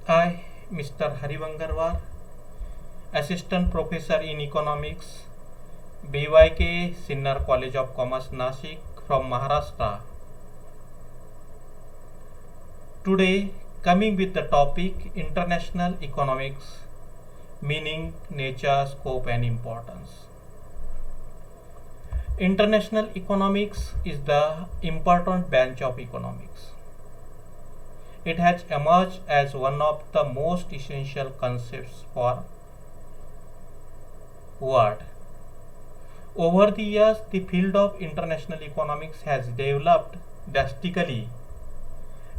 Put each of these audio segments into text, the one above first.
I, Mr. Harivangarwar, Assistant Professor in Economics, BYK Sinnar College of Commerce, Nashik from Maharashtra. Today, coming with the topic International Economics, meaning, nature, scope and importance. International economics is the important branch of economics. It has emerged as one of the most essential concepts for world. Over the years, the field of international economics has developed drastically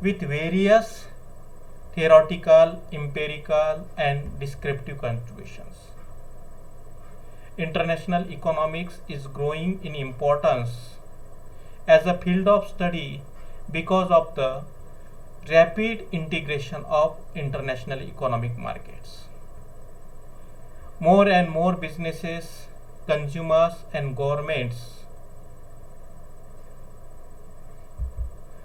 with various theoretical, empirical, and descriptive contributions. International economics is growing in importance as a field of study because of the rapid integration of international economic markets. More and more businesses, consumers, and governments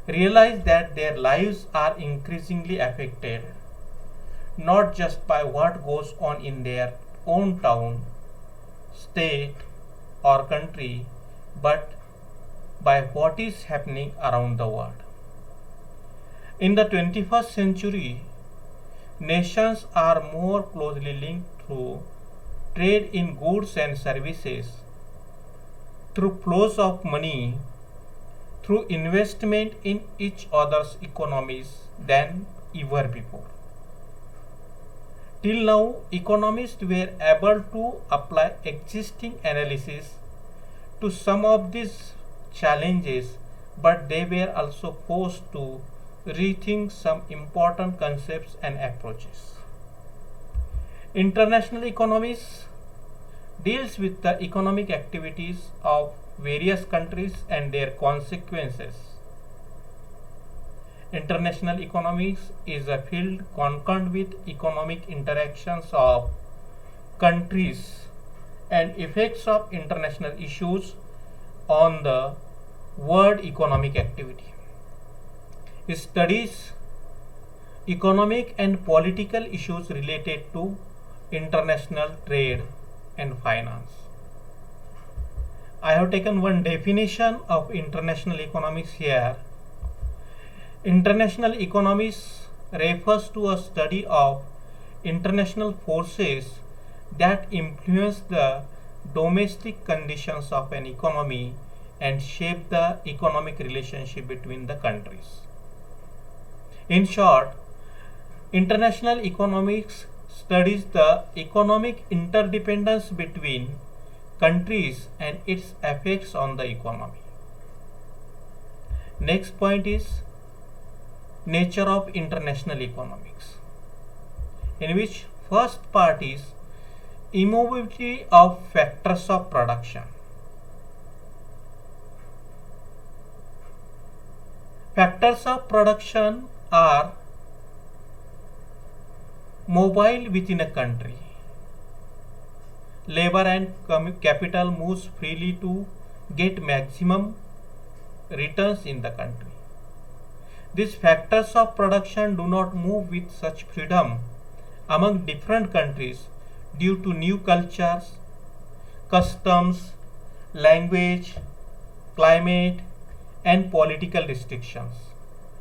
realize that their lives are increasingly affected not just by what goes on in their own town, state, or country, but by what is happening around the world. In the 21st century, nations are more closely linked through trade in goods and services, through flows of money, through investment in each other's economies than ever before. Till now, economists were able to apply existing analysis to some of these challenges, but they were also forced to rethink some important concepts and approaches. International economics deals with the economic activities of various countries and their consequences. International economics is a field concerned with economic interactions of countries and effects of international issues on the world economic activity. It studies economic and political issues related to international trade and finance. I have taken one definition of international economics here. International economics refers to a study of international forces that influence the domestic conditions of an economy and shape the economic relationship between the countries. In short, international economics studies the economic interdependence between countries and its effects on the economy. Next point is nature of international economics, in which first part is immovability of factors of production. Factors of production are mobile within a country. Labor and capital moves freely to get maximum returns in the country. These factors of production do not move with such freedom among different countries due to new cultures, customs, language, climate, and political restrictions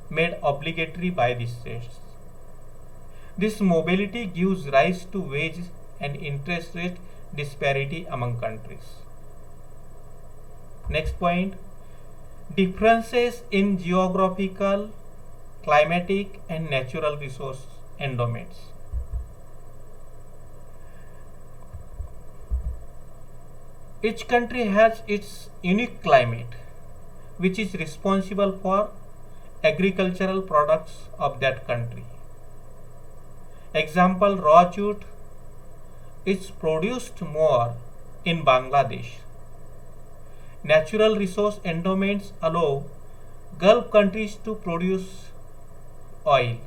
made obligatory by the states. This mobility gives rise to wage and interest rate disparity among countries. Next point, differences in geographical, climatic, and natural resource endowments. Each country has its unique climate, which is responsible for agricultural products of that country. Example, raw jute is produced more in Bangladesh. Natural resource endowments allow Gulf countries to produce oil.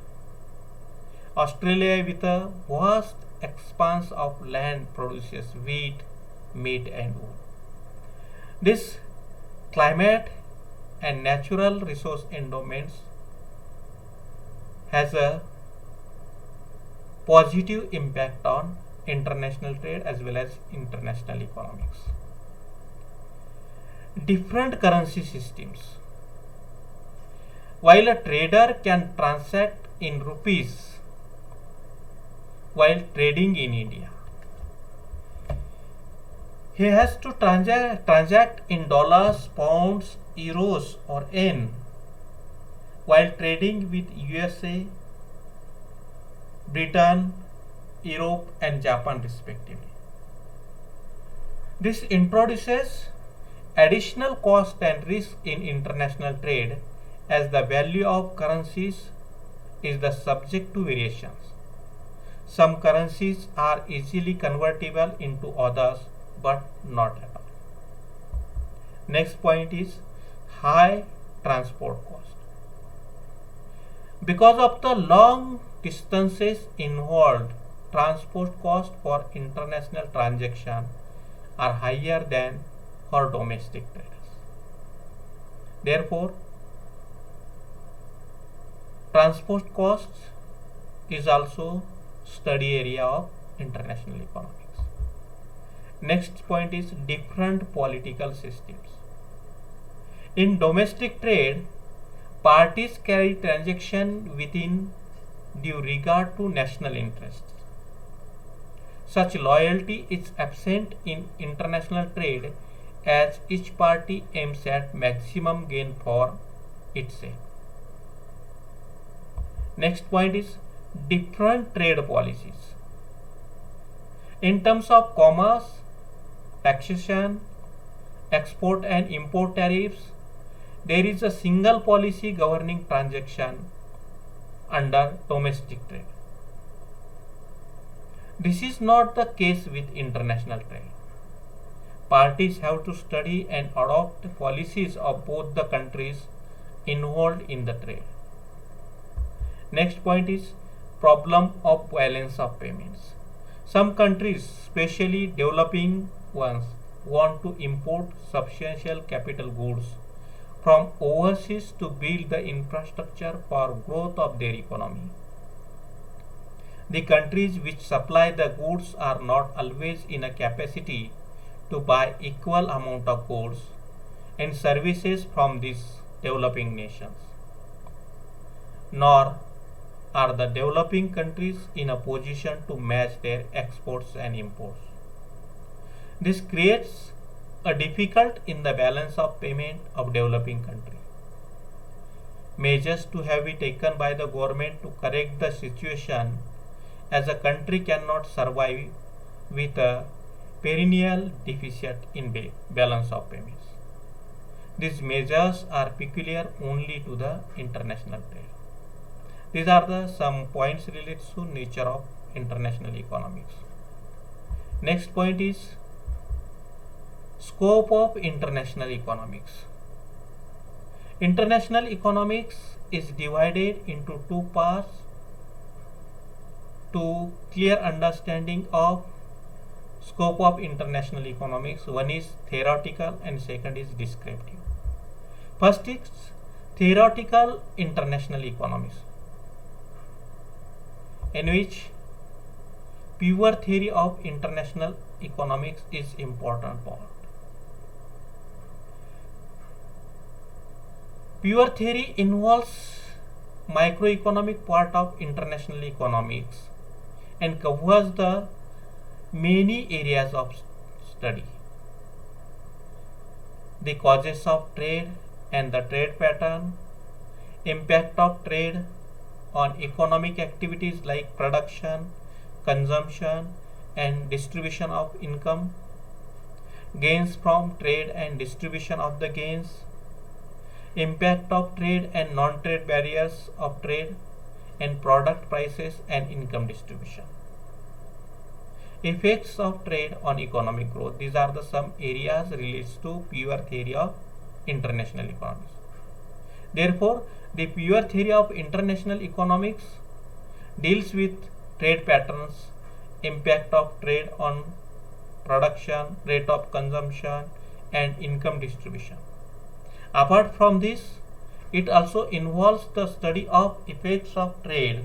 Australia, with a vast expanse of land, produces wheat, meat, and wool. This climate and natural resource endowments has a positive impact on international trade as well as international economics. Different currency systems. While a trader can transact in rupees while trading in India, he has to transact in dollars, pounds, euros or yen while trading with USA, Britain, Europe and Japan respectively. This introduces additional cost and risk in international trade as the value of currencies is the subject to variations. Some currencies are easily convertible into others but not at all. Next point is high transport cost. Because of the long distances involved, transport costs for international transaction are higher than for domestic traders. Therefore, transport costs is also study area of international economics. Next point is different political systems. In domestic trade, parties carry transaction within due regard to national interests. Such loyalty is absent in international trade as each party aims at maximum gain for its sake. Next point is different trade policies. In terms of commerce, taxation, export and import tariffs, there is a single policy governing transaction under domestic trade. This is not the case with international trade. Parties have to study and adopt policies of both the countries involved in the trade. Next point is problem of balance of payments. Some countries, especially developing ones, want to import substantial capital goods from overseas to build the infrastructure for growth of their economy. The countries which supply the goods are not always in a capacity to buy equal amount of goods and services from these developing nations, nor are the developing countries in a position to match their exports and imports. This creates a difficult in the balance of payment of developing country. Measures to have been taken by the government to correct the situation, as a country cannot survive with a perennial deficit in balance of payments. These measures are peculiar only to the international trade. These are the some points related to nature of international economics. Next point is scope of international economics. International economics is divided into two parts to clear understanding of scope of international economics. One is theoretical and second is descriptive. First is theoretical international economics, in which pure theory of international economics is important part. Pure theory involves microeconomic part of international economics and covers the many areas of study. The causes of trade and the trade pattern, impact of trade on economic activities like production, consumption and distribution of income, gains from trade and distribution of the gains, impact of trade and non-trade barriers of trade, and product prices and income distribution. Effects of trade on economic growth. These are the some areas related to pure theory of international economics. Therefore, the pure theory of international economics deals with trade patterns, impact of trade on production, rate of consumption and income distribution. Apart from this, it also involves the study of effects of trade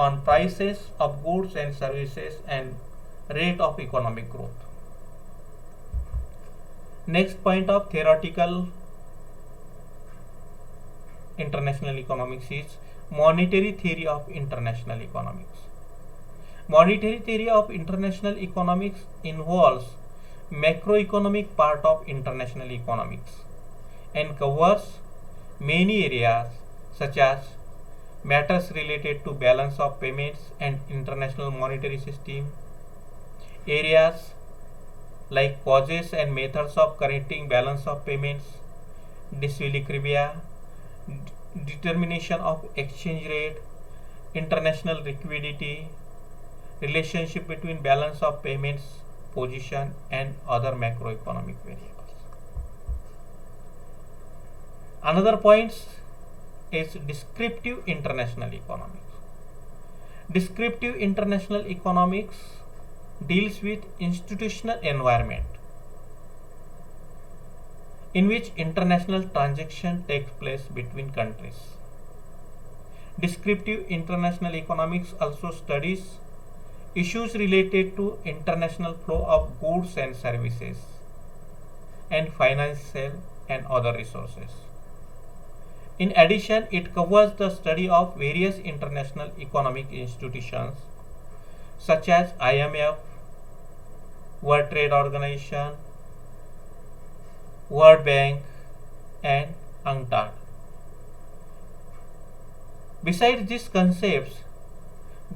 on prices of goods and services and rate of economic growth. Next point of theoretical international economics is monetary theory of international economics. Monetary theory of international economics involves macroeconomic part of international economics and covers many areas such as matters related to balance of payments and international monetary system, areas like causes and methods of correcting balance of payments, disequilibria, determination of exchange rate, international liquidity, relationship between balance of payments position and other macroeconomic variables. Another point is descriptive international economics. Descriptive international economics deals with institutional environment in which international transaction takes place between countries. Descriptive international economics also studies issues related to international flow of goods and services and financial and other resources. In addition, it covers the study of various international economic institutions such as IMF, World Trade Organization, World Bank and UNCTAD. Besides these concepts,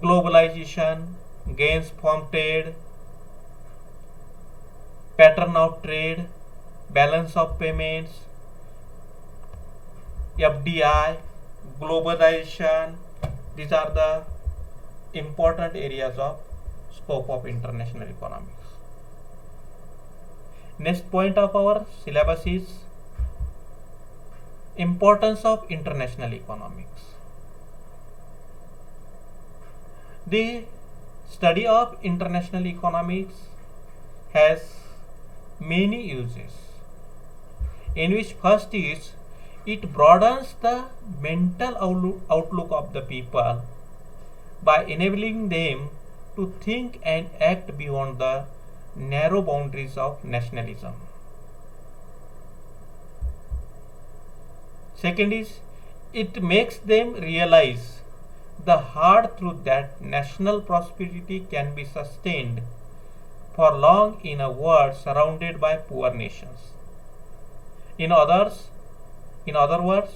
globalization, gains from trade, pattern of trade, balance of payments, FDI, globalization, these are the important areas of scope of international economics. Next point of our syllabus is importance of international economics. The study of international economics has many uses, in which first is it broadens the mental outlook of the people by enabling them to think and act beyond the narrow boundaries of nationalism. Second is it makes them realize the hard truth that national prosperity can be sustained for long in a world surrounded by poor nations. In other words,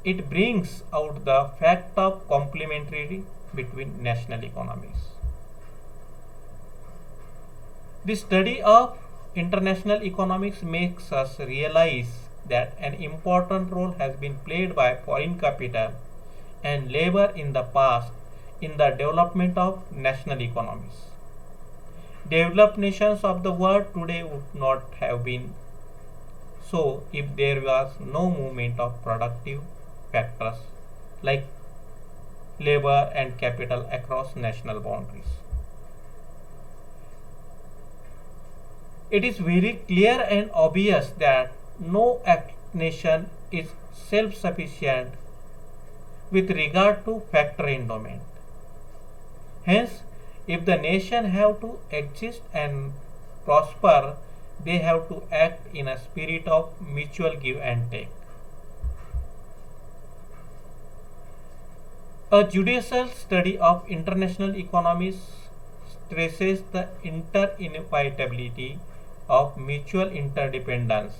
it brings out the fact of complementarity between national economies. The study of international economics makes us realize that an important role has been played by foreign capital and labor in the past in the development of national economies. Developed nations of the world today would not have been so if there was no movement of productive factors like labor and capital across national boundaries. It is very clear and obvious that no nation is self-sufficient with regard to factor endowment. Hence, if the nation have to exist and prosper, they have to act in a spirit of mutual give and take. A judicial study of international economies stresses the inevitability of mutual interdependence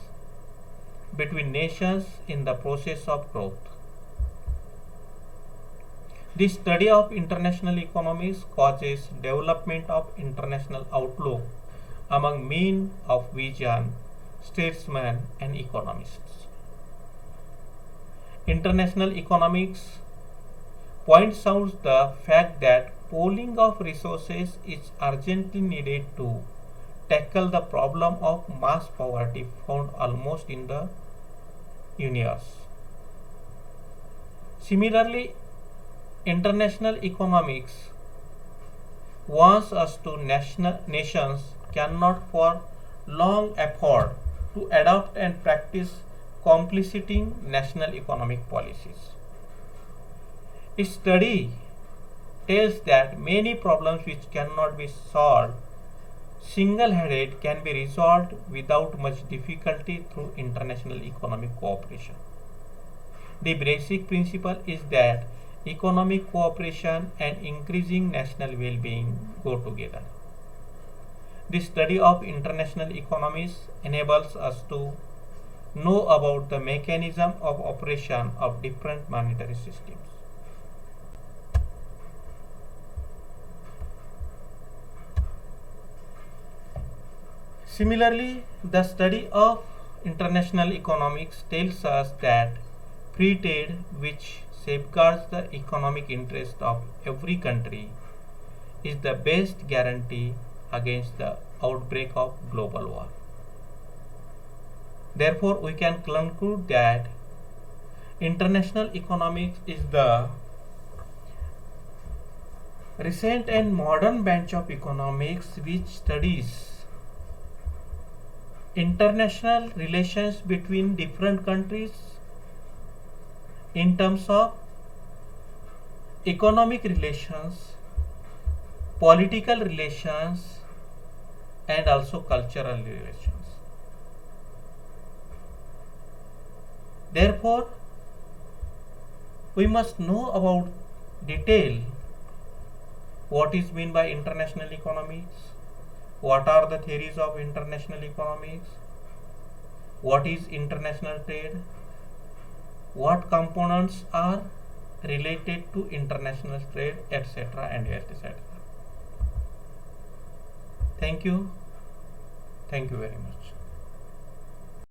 between nations in the process of growth. The study of international economies causes development of international outlook among men of vision, statesmen and economists. International economics points out the fact that pooling of resources is urgently needed to tackle the problem of mass poverty found almost in the universe. Similarly, international economics warns us to nations cannot for long afford to adopt and practice complicity national economic policies. A study tells that many problems which cannot be solved single-handed can be resolved without much difficulty through international economic cooperation. The basic principle is that economic cooperation and increasing national well-being go together. The study of international economies enables us to know about the mechanism of operation of different monetary systems. Similarly, the study of international economics tells us that free trade, which safeguards the economic interest of every country, is the best guarantee against the outbreak of global war. Therefore, we can conclude that international economics is the recent and modern branch of economics which studies international relations between different countries in terms of economic relations, political relations, and also cultural relations. Therefore, we must know about detail what is meant by international economics, what are the theories of international economics, what is international trade, what components are related to international trade, etc. and etc. Thank you. Thank you very much.